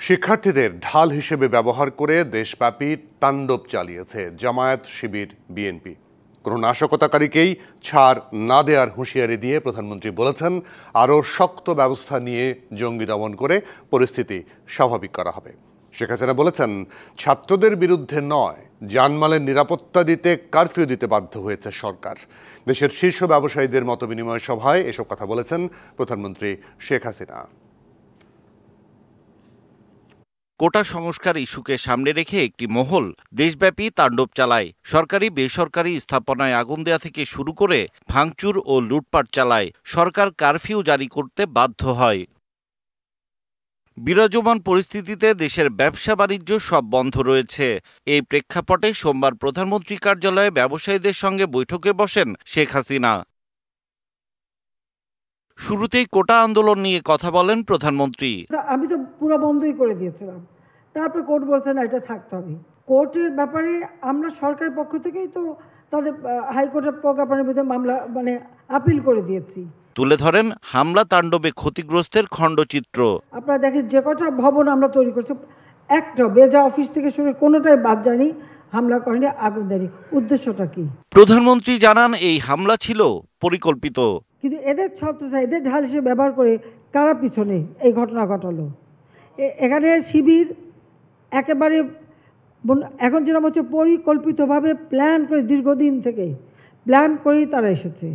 শিক্ষার্থীদের ঢাল হিসেবে ব্যবহার করে দেশব্যাপী তাণ্ডব চালিয়েছে জামায়াত শিবির বিএনপি। কোনো নাশকতাকারীকেই ছাড় না দেওয়ার হুঁশিয়ারি দিয়ে প্রধানমন্ত্রী বলেছেন, আরও শক্ত ব্যবস্থা নিয়ে জঙ্গি দমন করে পরিস্থিতি স্বাভাবিক করা হবে। শেখ হাসিনা বলেছেন, ছাত্রদের বিরুদ্ধে নয়, জানমালের নিরাপত্তা দিতে কারফিউ দিতে বাধ্য হয়েছে সরকার। দেশের শীর্ষ ব্যবসায়ীদের মতবিনিময় সভায় এসব কথা বলেছেন প্রধানমন্ত্রী শেখ হাসিনা। কোটা সংস্কার ইস্যুকে সামনে রেখে একটি মহল দেশব্যাপী তাণ্ডব চালায়। সরকারি বেসরকারি স্থাপনায় আগুন দেয়া থেকে শুরু করে ভাঙচুর ও লুটপাট চালায়। সরকার কারফিউ জারি করতে বাধ্য হয়। বিরাজমান পরিস্থিতিতে দেশের ব্যবসা বাণিজ্য সব বন্ধ রয়েছে। এই প্রেক্ষাপটে সোমবার প্রধানমন্ত্রী কার্যালয়ে ব্যবসায়ীদের সঙ্গে বৈঠকে বসেন শেখ হাসিনা। শুরুতেই কোটা আন্দোলন নিয়ে কথা বলেন প্রধানমন্ত্রী। আমি তো পুরো বন্ধই করে দিয়েছিলাম, তারপর কোর্ট বলছে না, এটা থাকতে হবে। কোর্টের ব্যাপারে আমরা সরকারের পক্ষ থেকেই তো তাদের হাইকোর্টের প্রজ্ঞাপনের বিরুদ্ধে মামলা আপিল করে দিয়েছি। তুলে ধরেন হামলা তাণ্ডবে ক্ষতিগ্রস্তের খণ্ডচিত্র। আপনারা দেখেন, যে কটা ভবন আমরা তৈরি করছি, একটা বেজা অফিস থেকে শুরু কোনোটাই বাদ যায়নি, হামলা করেনি, আগুন দেয়নি। উদ্দেশ্যটা কি? প্রধানমন্ত্রী জানান, এই হামলা ছিল পরিকল্পিত। কিন্তু এদের ছত্রছায়া, এদের ঢাল হিসেবে ব্যবহার করে কারা পিছনে এই ঘটনা ঘটালো? এখানে শিবির একেবারে এখন যেরকম হচ্ছে পরিকল্পিতভাবে প্ল্যান করে, দীর্ঘদিন থেকে প্ল্যান করেই তারা এসেছে।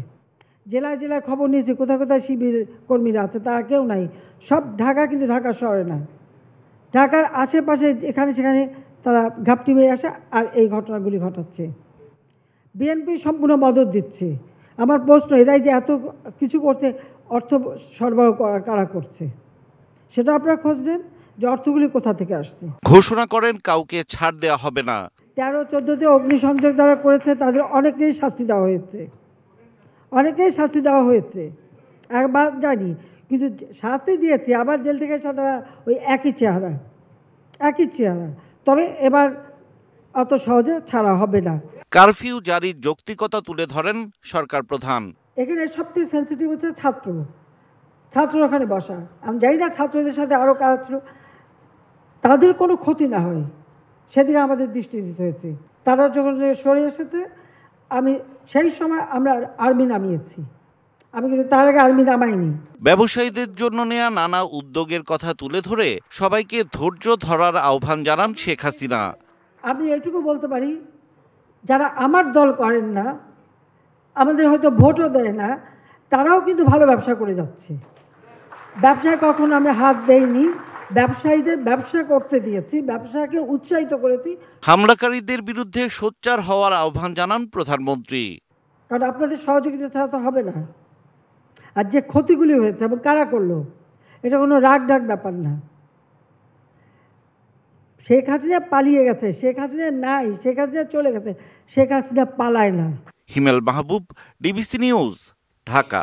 জেলায় জেলায় খবর নিয়েছে কোথায় কোথায় শিবির কর্মীরা আছে, তারা কেউ নাই। সব ঢাকা, কিন্তু ঢাকা শহরে না, ঢাকার আশেপাশে এখানে সেখানে তারা ঘাপটি মেয়ে আসে আর এই ঘটনাগুলি ঘটাচ্ছে। বিএনপি সম্পূর্ণ মদত দিচ্ছে। আমার প্রশ্ন, এরাই যে এত কিছু করছে, অর্থ সরবরাহ কারা করছে সেটা আপনারা খোঁজ নেন, যে অর্থগুলি কোথা থেকে আসছে। ঘোষণা করেন কাউকে ছাড় দেওয়া হবে না। 13-14তে অগ্নিসংযোগ যারা করেছে তাদের অনেকেই শাস্তি দেওয়া হয়েছে, অনেকেই শাস্তি দেওয়া হয়েছে, একবার জানি, কিন্তু শাস্তি দিয়েছে, আবার জেল থেকে তারা ওই একই চেহারা। তবে এবার অত সহজে ছাড়া হবে না। কারফিউ জারির যৌক্তিকতা তুলে ধরেন সরকার প্রধান। এখানে সবথেকে সেন্সিটিভ হচ্ছে ছাত্র ওখানে বসা। আমি জানি না ছাত্রদের সাথে আরও কারা ছিল, তাদের কোনো ক্ষতি না হয় সেদিকে আমাদের দৃষ্টি দিতে হয়েছে। তারা যখন সরে এসেছে, আমি সেই সময় আমরা আর্মি নামিয়েছি, আমি কিন্তু তার আগে আর্মি নামাইনি। ব্যবসায়ীদের জন্য নেয়া নানা উদ্যোগের কথা তুলে ধরে সবাইকে ধৈর্য ধরার আহ্বান জানান শেখ হাসিনা। আমি এটুকু বলতে পারি, যারা আমার দল করেন না, আমাদের হয়তো ভোটও দেয় না, তারাও কিন্তু ভালো ব্যবসা করে যাচ্ছে। ব্যবসায় কখনো আমি হাত দেইনি, ব্যবসায়ীদের ব্যবসা করতে দিয়েছি, ব্যবসাকে উৎসাহিত করেছি। হামলাকারীদের বিরুদ্ধে সোচ্চার হওয়ার আহ্বান জানান প্রধানমন্ত্রী। কারণ আপনাদের সহযোগিতা ছাড়া তো হবে না। আর যে ক্ষতিগুলি হয়েছে এবং কারা করলো, এটা কোনো রাগ ডাক ব্যাপার না। শেখ হাসিনা পালিয়ে গেছে, শেখ হাসিনা নাই, শেখ হাসিনা চলে গেছে, শেখ হাসিনা পালায় না। হিমেল মাহবুব, ডিবিসি নিউজ, ঢাকা।